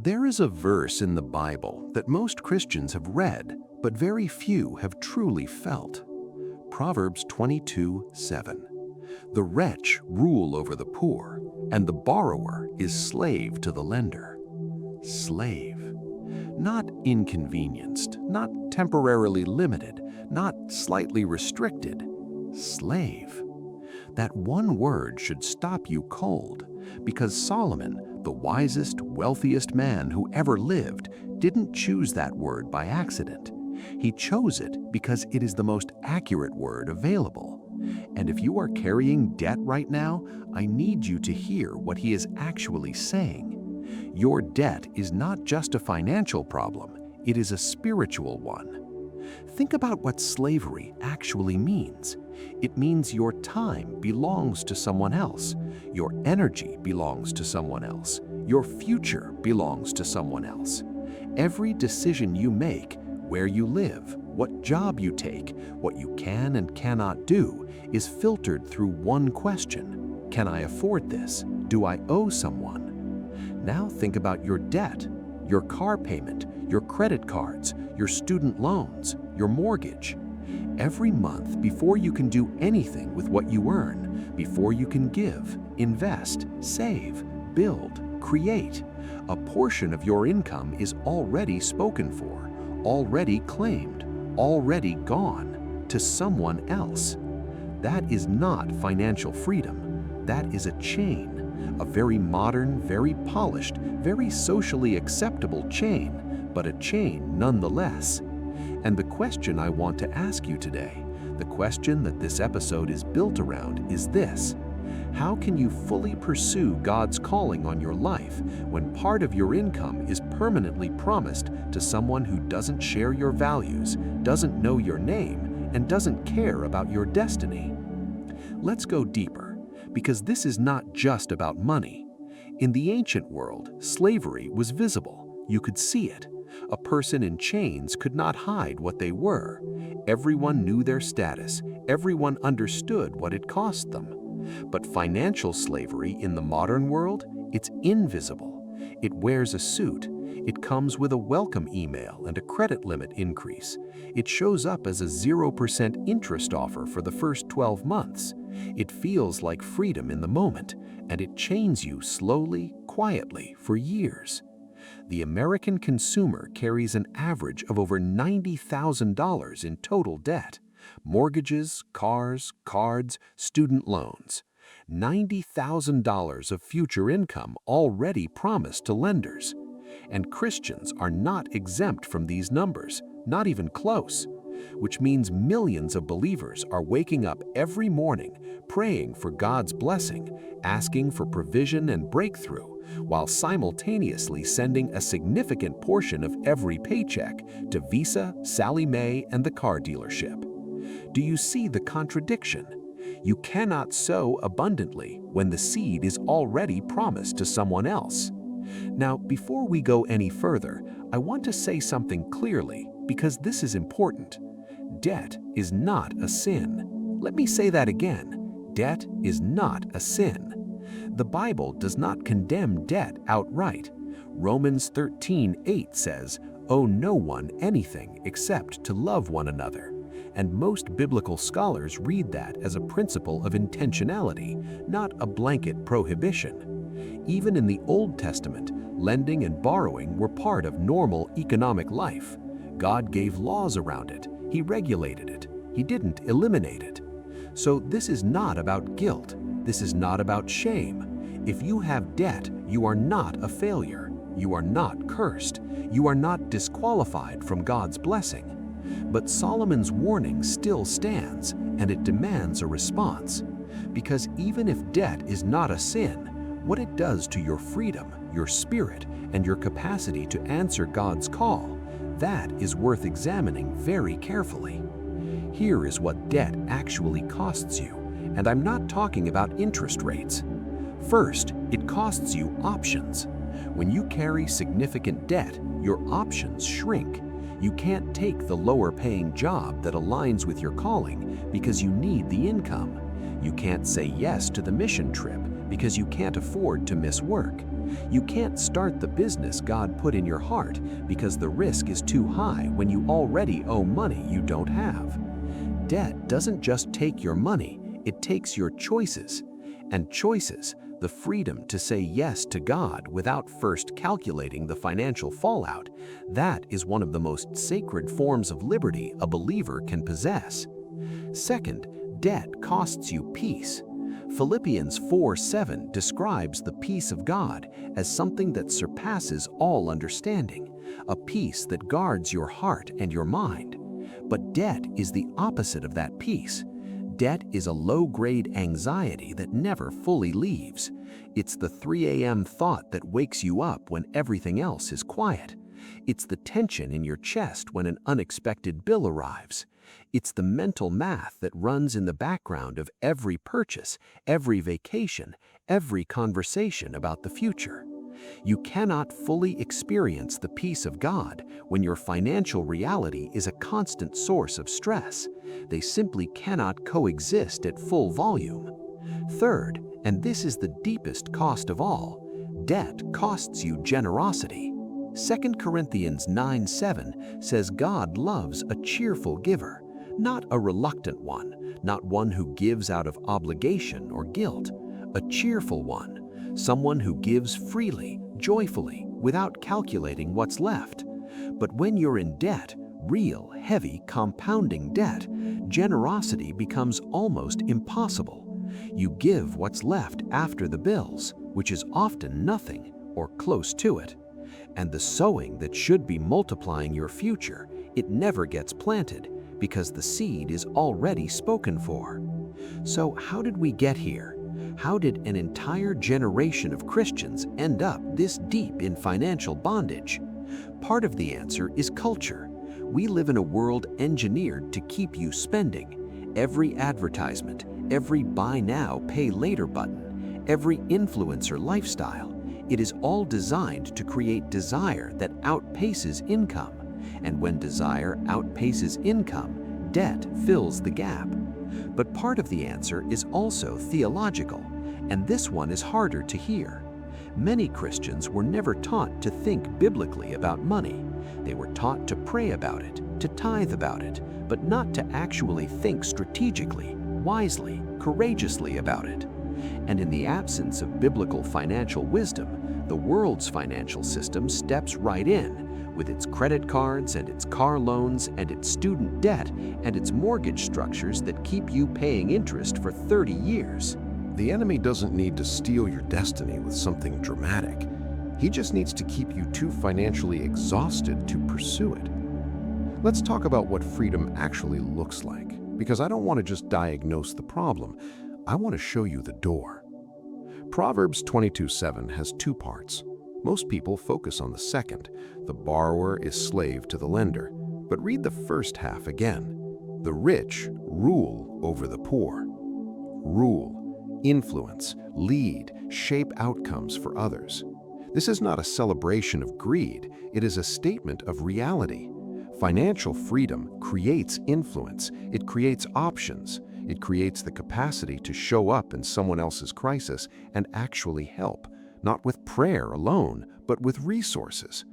There is a verse in the Bible that most Christians have read, but very few have truly felt. Proverbs 22:7. The wretch rule over the poor, and the borrower is slave to the lender. Slave. Not inconvenienced, not temporarily limited, not slightly restricted. Slave. That one word should stop you cold, because Solomon, the wisest, wealthiest man who ever lived, didn't choose that word by accident. He chose it because it is the most accurate word available. And if you are carrying debt right now, I need you to hear what he is actually saying. Your debt is not just a financial problem, it is a spiritual one. Think about what slavery actually means. It means your time belongs to someone else, your energy belongs to someone else, your future belongs to someone else. Every decision you make, where you live, what job you take, what you can and cannot do, is filtered through one question. Can I afford this? Do I owe someone? Now think about your debt, your car payment, your credit cards, your student loans, your mortgage. Every month, before you can do anything with what you earn, before you can give, invest, save, build, create, a portion of your income is already spoken for, already claimed, already gone to someone else. That is not financial freedom. That is a chain, a very modern, very polished, very socially acceptable chain, but a chain nonetheless. And the question I want to ask you today, the question that this episode is built around, is this: how can you fully pursue God's calling on your life when part of your income is permanently promised to someone who doesn't share your values, doesn't know your name, and doesn't care about your destiny? Let's go deeper, because this is not just about money. In the ancient world, slavery was visible. You could see it. A person in chains could not hide what they were. Everyone knew their status. Everyone understood what it cost them. But financial slavery in the modern world, it's invisible. It wears a suit. It comes with a welcome email and a credit limit increase. It shows up as a 0% interest offer for the first 12 months. It feels like freedom in the moment, and it chains you slowly, quietly, for years. The American consumer carries an average of over $90,000 in total debt. Mortgages, cars, cards, student loans. $90,000 of future income already promised to lenders. And Christians are not exempt from these numbers, not even close, which means millions of believers are waking up every morning praying for God's blessing, asking for provision and breakthrough, while simultaneously sending a significant portion of every paycheck to Visa, Sallie Mae, and the car dealership. Do you see the contradiction? You cannot sow abundantly when the seed is already promised to someone else. Now, before we go any further, I want to say something clearly, because this is important. Debt is not a sin. Let me say that again. Debt is not a sin. The Bible does not condemn debt outright. Romans 13:8 says, "Owe no one anything except to love one another." And most biblical scholars read that as a principle of intentionality, not a blanket prohibition. Even in the Old Testament, lending and borrowing were part of normal economic life. God gave laws around it. He regulated it. He didn't eliminate it. So this is not about guilt. This is not about shame. If you have debt, you are not a failure. You are not cursed. You are not disqualified from God's blessing. But Solomon's warning still stands, and it demands a response. Because even if debt is not a sin, what it does to your freedom, your spirit, and your capacity to answer God's call, that is worth examining very carefully. Here is what debt actually costs you, and I'm not talking about interest rates. First, it costs you options. When you carry significant debt, your options shrink. You can't take the lower-paying job that aligns with your calling because you need the income. You can't say yes to the mission trip because you can't afford to miss work. You can't start the business God put in your heart because the risk is too high when you already owe money you don't have. Debt doesn't just take your money, it takes your choices. And choices, the freedom to say yes to God without first calculating the financial fallout, that is one of the most sacred forms of liberty a believer can possess. Second, debt costs you peace. Philippians 4:7 describes the peace of God as something that surpasses all understanding, a peace that guards your heart and your mind. But debt is the opposite of that peace. Debt is a low-grade anxiety that never fully leaves. It's the 3 a.m. thought that wakes you up when everything else is quiet. It's the tension in your chest when an unexpected bill arrives. It's the mental math that runs in the background of every purchase, every vacation, every conversation about the future. You cannot fully experience the peace of God when your financial reality is a constant source of stress. They simply cannot coexist at full volume. Third, and this is the deepest cost of all, debt costs you generosity. 2 Corinthians 9:7 says God loves a cheerful giver, not a reluctant one, not one who gives out of obligation or guilt, a cheerful one, someone who gives freely, joyfully, without calculating what's left. But when you're in debt, real, heavy, compounding debt, generosity becomes almost impossible. You give what's left after the bills, which is often nothing or close to it. And the sowing that should be multiplying your future, it never gets planted because the seed is already spoken for. So how did we get here? How did an entire generation of Christians end up this deep in financial bondage? Part of the answer is culture. We live in a world engineered to keep you spending. Every advertisement, every buy now, pay later button, every influencer lifestyle, it is all designed to create desire that outpaces income. And when desire outpaces income, debt fills the gap. But part of the answer is also theological, and this one is harder to hear. Many Christians were never taught to think biblically about money. They were taught to pray about it, to tithe about it, but not to actually think strategically, wisely, courageously about it. And in the absence of biblical financial wisdom, the world's financial system steps right in, with its credit cards and its car loans and its student debt and its mortgage structures that keep you paying interest for 30 years. The enemy doesn't need to steal your destiny with something dramatic. He just needs to keep you too financially exhausted to pursue it. Let's talk about what freedom actually looks like, because I don't want to just diagnose the problem. I want to show you the door. Proverbs 22:7 has two parts. Most people focus on the second. The borrower is slave to the lender. But read the first half again. The rich rule over the poor. Rule, influence, lead, shape outcomes for others. This is not a celebration of greed. It is a statement of reality. Financial freedom creates influence. It creates options. It creates the capacity to show up in someone else's crisis and actually help, not with prayer alone, but with resources.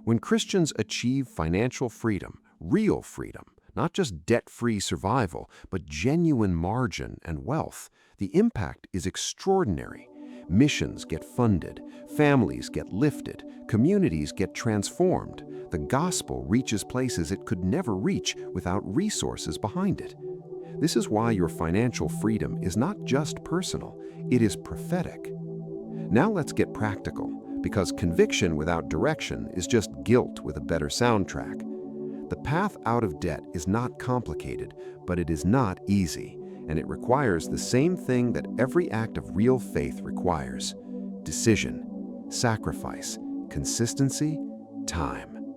When Christians achieve financial freedom, real freedom, not just debt-free survival, but genuine margin and wealth, the impact is extraordinary. Missions get funded, families get lifted, communities get transformed. The gospel reaches places it could never reach without resources behind it. This is why your financial freedom is not just personal, it is prophetic. Now let's get practical, because conviction without direction is just guilt with a better soundtrack. The path out of debt is not complicated, but it is not easy, and it requires the same thing that every act of real faith requires: decision, sacrifice, consistency, time.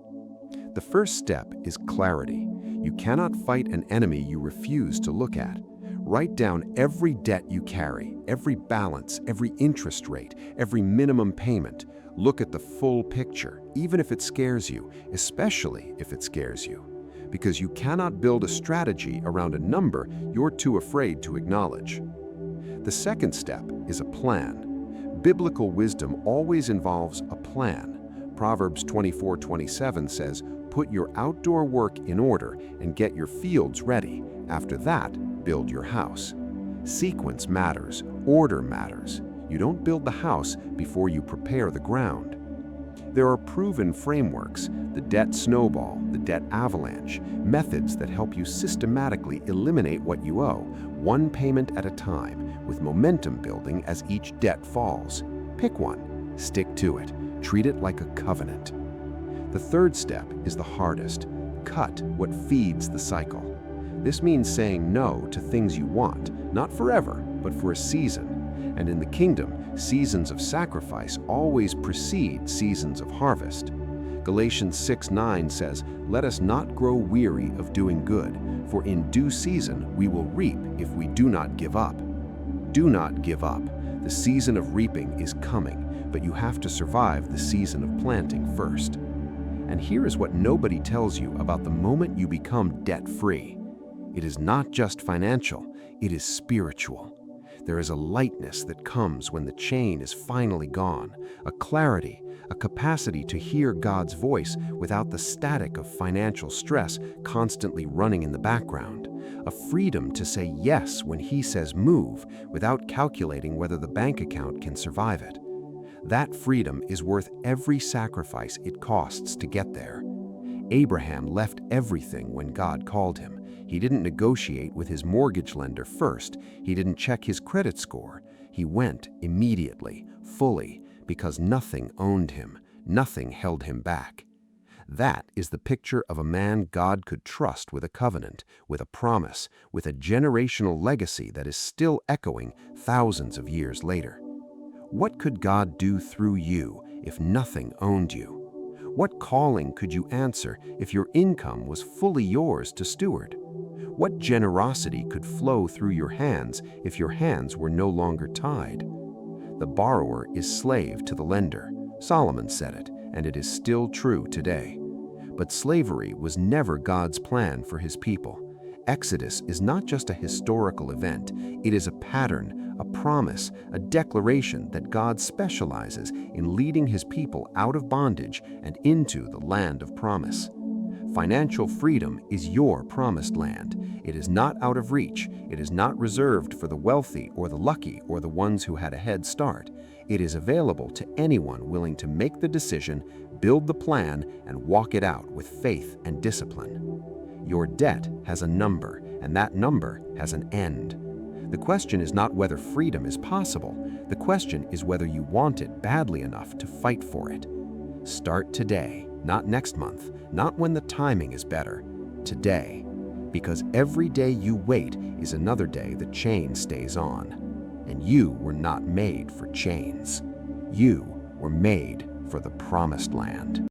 The first step is clarity. You cannot fight an enemy you refuse to look at. Write down every debt you carry, every balance, every interest rate, every minimum payment. Look at the full picture, even if it scares you, especially if it scares you. Because you cannot build a strategy around a number you're too afraid to acknowledge. The second step is a plan. Biblical wisdom always involves a plan. Proverbs 24:27 says, "Put your outdoor work in order and get your fields ready. After that, build your house." Sequence matters, order matters. You don't build the house before you prepare the ground. There are proven frameworks, the debt snowball, the debt avalanche, methods that help you systematically eliminate what you owe, one payment at a time, with momentum building as each debt falls. Pick one, stick to it, treat it like a covenant. The third step is the hardest. Cut what feeds the cycle. This means saying no to things you want, not forever, but for a season. And in the kingdom, seasons of sacrifice always precede seasons of harvest. Galatians 6:9 says, "Let us not grow weary of doing good, for in due season we will reap if we do not give up." Do not give up. The season of reaping is coming, but you have to survive the season of planting first. And here is what nobody tells you about the moment you become debt-free. It is not just financial, it is spiritual. There is a lightness that comes when the chain is finally gone, a clarity, a capacity to hear God's voice without the static of financial stress constantly running in the background, a freedom to say yes when He says move without calculating whether the bank account can survive it. That freedom is worth every sacrifice it costs to get there. Abraham left everything when God called him. He didn't negotiate with his mortgage lender first. He didn't check his credit score. He went immediately, fully, because nothing owned him, nothing held him back. That is the picture of a man God could trust with a covenant, with a promise, with a generational legacy that is still echoing thousands of years later. What could God do through you if nothing owned you? What calling could you answer if your income was fully yours to steward? What generosity could flow through your hands if your hands were no longer tied? The borrower is slave to the lender. Solomon said it, and it is still true today. But slavery was never God's plan for His people. Exodus is not just a historical event, it is a pattern, a promise, a declaration that God specializes in leading His people out of bondage and into the land of promise. Financial freedom is your promised land. It is not out of reach. It is not reserved for the wealthy or the lucky or the ones who had a head start. It is available to anyone willing to make the decision, build the plan, and walk it out with faith and discipline. Your debt has a number, and that number has an end. The question is not whether freedom is possible. The question is whether you want it badly enough to fight for it. Start today, not next month, not when the timing is better. Today. Because every day you wait is another day the chain stays on. And you were not made for chains. You were made for the promised land.